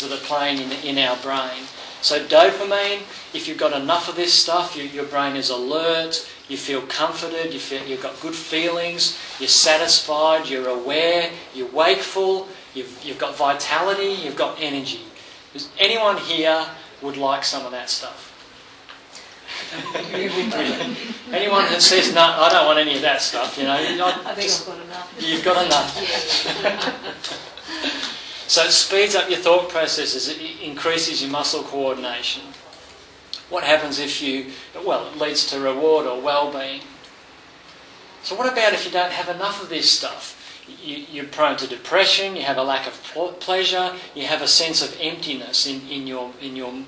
that are playing in our brain. So dopamine, if you've got enough of this stuff, your brain is alert, you feel comforted, you've got good feelings, you're satisfied, you're aware, you're wakeful, you've got vitality, you've got energy. Does anyone here would like some of that stuff? Anyone that says, no, I don't want any of that stuff, you know. I think I've got enough. You've got enough. So it speeds up your thought processes, it increases your muscle coordination. What happens if well, it leads to reward or well-being. So what about if you don't have enough of this stuff? You're prone to depression, you have a lack of pleasure, you have a sense of emptiness in your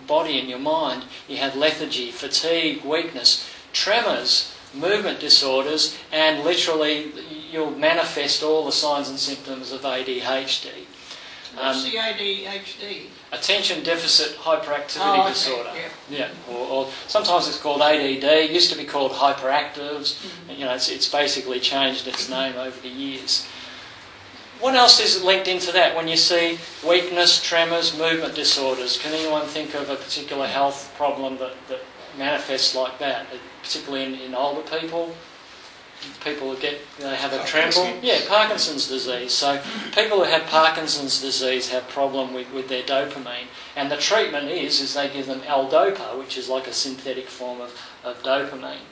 body and your mind, you have lethargy, fatigue, weakness, tremors, movement disorders, and literally you'll manifest all the signs and symptoms of ADHD. What's the ADHD? Attention Deficit Hyperactivity Disorder. Yeah. Or sometimes it's called ADD. It used to be called hyperactives. Mm-hmm. You know, it's basically changed its name over the years. What else is linked into that? When you see weakness, tremors, movement disorders, can anyone think of a particular health problem that manifests like that, particularly in older people? People who have a tremble. Yeah, Parkinson's disease. So people who have Parkinson's disease have problem with their dopamine. And the treatment is they give them L-Dopa, which is like a synthetic form of dopamine.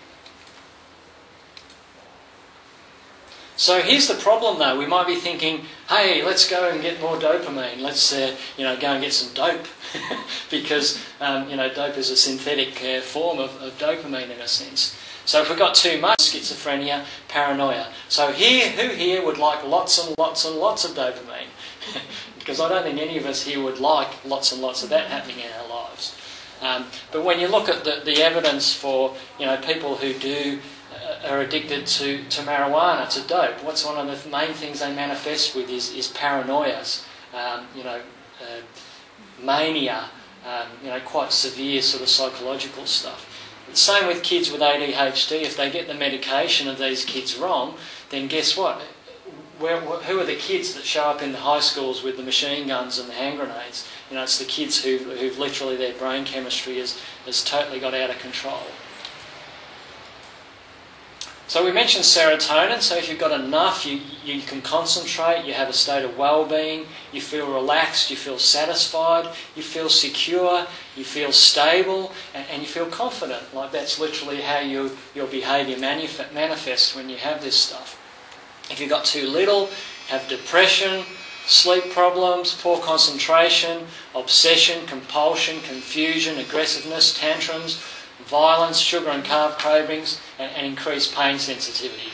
So here's the problem though. We might be thinking, hey, let's go and get more dopamine. Let's go and get some dope. Because dope is a synthetic form of dopamine in a sense. So if we've got too much, schizophrenia, paranoia. So who here would like lots and lots and lots of dopamine? Because I don't think any of us here would like lots and lots of that happening in our lives. But when you look at the evidence for people who are addicted to marijuana, to dope, what's one of the main things they manifest with is paranoias, mania, quite severe sort of psychological stuff. Same with kids with ADHD. If they get the medication of these kids wrong, then guess what? Who are the kids that show up in the high schools with the machine guns and the hand grenades? It's the kids who've literally their brain chemistry has totally got out of control. So we mentioned serotonin. So if you've got enough, you can concentrate, you have a state of well-being, you feel relaxed, you feel satisfied, you feel secure, you feel stable, and you feel confident. Like that's literally how your behaviour manifests when you have this stuff. If you've got too little, have depression, sleep problems, poor concentration, obsession, compulsion, confusion, aggressiveness, tantrums, violence, sugar and carb cravings, and increased pain sensitivity.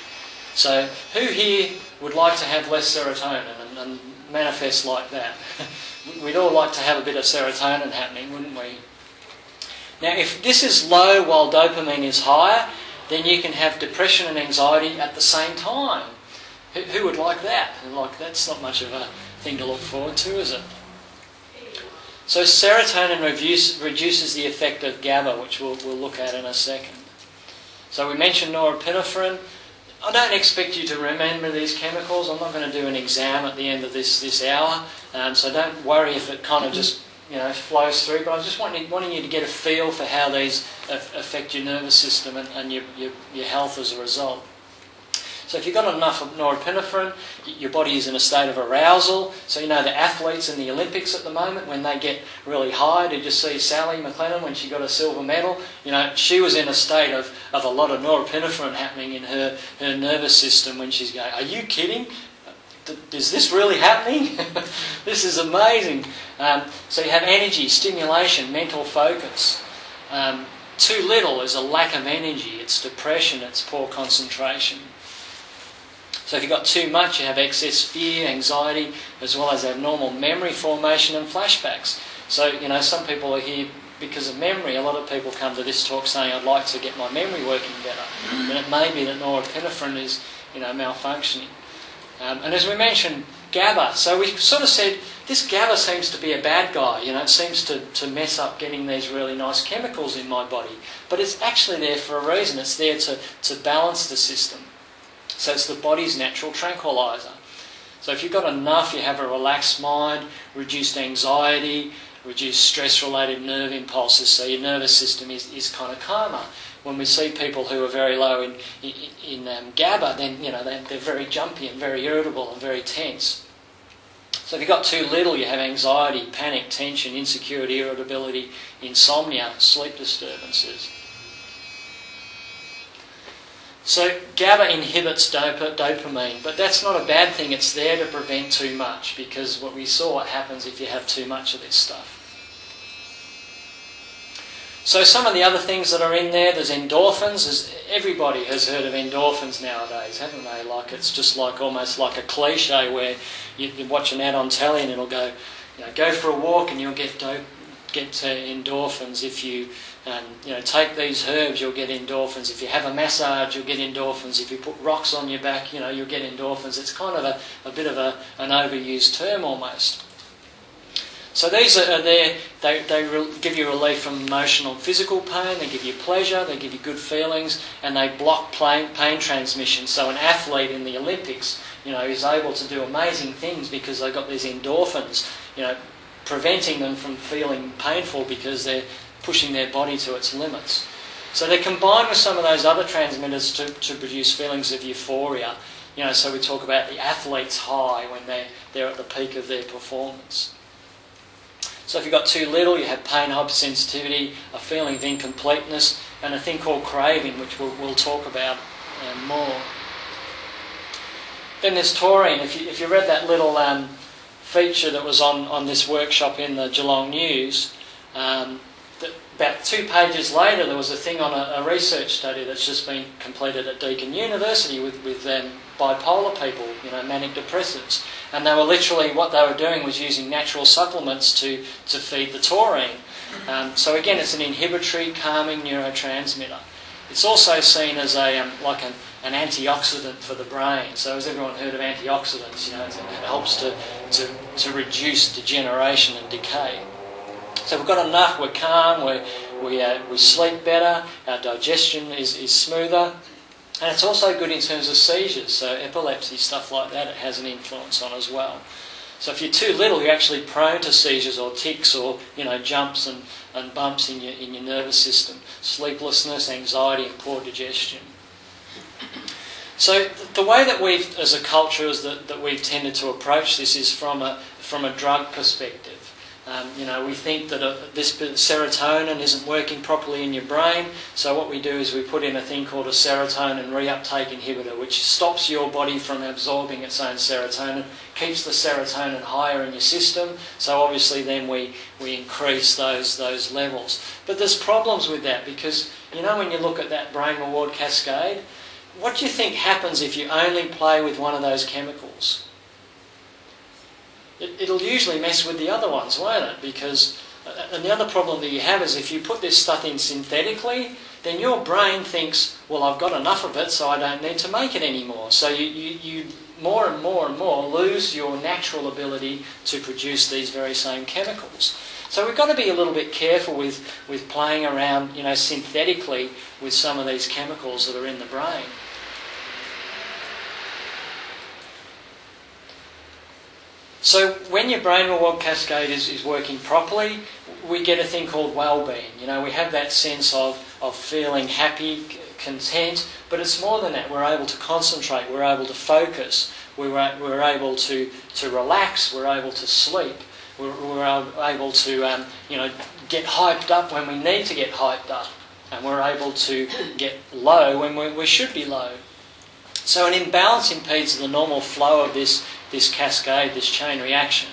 So who here would like to have less serotonin and manifest like that? We'd all like to have a bit of serotonin happening, wouldn't we? Now if this is low while dopamine is higher, then you can have depression and anxiety at the same time. Who would like that? And that's not much of a thing to look forward to, is it? So serotonin reduces the effect of GABA, which we'll look at in a second. So we mentioned norepinephrine. I don't expect you to remember these chemicals. I'm not going to do an exam at the end of this hour, so don't worry if it kind of just flows through. But I just wanting you to get a feel for how these affect your nervous system and your health as a result. So if you've got enough of norepinephrine, your body is in a state of arousal. So the athletes in the Olympics at the moment, when they get really high, did you see Sally McLennan when she got a silver medal? She was in a state of a lot of norepinephrine happening in her nervous system when she's going, are you kidding? Is this really happening? This is amazing. So you have energy, stimulation, mental focus. Too little is a lack of energy. It's depression, it's poor concentration. So if you've got too much, you have excess fear, anxiety, as well as abnormal memory formation and flashbacks. So, some people are here because of memory. A lot of people come to this talk saying, I'd like to get my memory working better. And it may be that norepinephrine is, malfunctioning. And as we mentioned, GABA. So we sort of said, this GABA seems to be a bad guy. It seems to mess up getting these really nice chemicals in my body. But it's actually there for a reason. It's there to balance the system. So it's the body's natural tranquilizer. So if you've got enough, you have a relaxed mind, reduced anxiety, reduced stress-related nerve impulses, so your nervous system is kind of calmer. When we see people who are very low in GABA, then they're very jumpy and very irritable and very tense. So if you've got too little, you have anxiety, panic, tension, insecurity, irritability, insomnia, sleep disturbances. So GABA inhibits dopamine, but that's not a bad thing. It's there to prevent too much, because what we saw what happens if you have too much of this stuff. So some of the other things that are in there's endorphins. Everybody has heard of endorphins nowadays, haven't they? Like, it's just like almost like a cliche where you watch an ad on telly and it'll go, go for a walk and you'll get endorphins. If you take these herbs, you'll get endorphins. If you have a massage, you'll get endorphins. If you put rocks on your back, you'll get endorphins. It's kind of a bit of an overused term almost. So these are there, they give you relief from emotional and physical pain, they give you pleasure, they give you good feelings, and they block pain transmission. So an athlete in the Olympics, is able to do amazing things because they've got these endorphins, preventing them from feeling painful because they're pushing their body to its limits. So they're combined with some of those other transmitters to produce feelings of euphoria. So we talk about the athlete's high when they're at the peak of their performance. So if you've got too little, you have pain, hypersensitivity, a feeling of incompleteness, and a thing called craving, which we'll talk about more. Then there's taurine. If you read that little feature that was on this workshop in the Geelong News, about 2 pages later there was a thing on a research study that's just been completed at Deakin University with bipolar people, manic depressives. And they were literally, what they were doing was using natural supplements to feed the taurine. So again, it's an inhibitory, calming neurotransmitter. It's also seen as like an antioxidant for the brain. So has everyone heard of antioxidants? It helps to reduce degeneration and decay. So we've got enough, we're calm, we sleep better, our digestion is smoother. And it's also good in terms of seizures, so epilepsy, stuff like that, it has an influence on as well. So if you're too little, you're actually prone to seizures or tics or jumps and bumps in your nervous system, sleeplessness, anxiety and poor digestion. So the way that we've, as a culture, that we've tended to approach this is from a drug perspective. We think that this serotonin isn't working properly in your brain, so what we do is we put in a thing called a serotonin reuptake inhibitor, which stops your body from absorbing its own serotonin, keeps the serotonin higher in your system, so obviously then we increase those levels. But there's problems with that because, when you look at that brain reward cascade, what do you think happens if you only play with one of those chemicals? It'll usually mess with the other ones, won't it? Because, and the other problem that you have is if you put this stuff in synthetically, then your brain thinks, well, I've got enough of it, so I don't need to make it anymore. So you more and more and more lose your natural ability to produce these very same chemicals. So we've got to be a little bit careful with playing around, synthetically with some of these chemicals that are in the brain. So when your brain reward cascade is working properly, we get a thing called WellBeing. We have that sense of feeling happy, content, but it's more than that. We're able to concentrate, we're able to focus, we're able to relax, we're able to sleep, we're able to get hyped up when we need to get hyped up, and we're able to get low when we should be low. So an imbalance impedes the normal flow of this cascade, this chain reaction.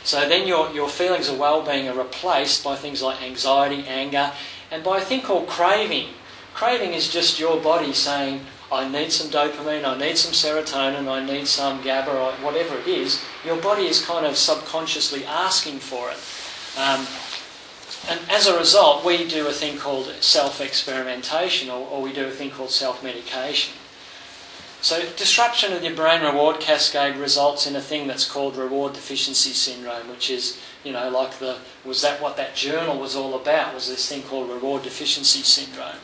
So then your feelings of well-being are replaced by things like anxiety, anger, and by a thing called craving. Craving is just your body saying, I need some dopamine, I need some serotonin, I need some GABA, or whatever it is. Your body is kind of subconsciously asking for it. And as a result, we do a thing called self-experimentation, or we do a thing called self-medication. So disruption of your brain reward cascade results in a thing that's called reward deficiency syndrome, which is, was that what that journal was all about, was this thing called reward deficiency syndrome.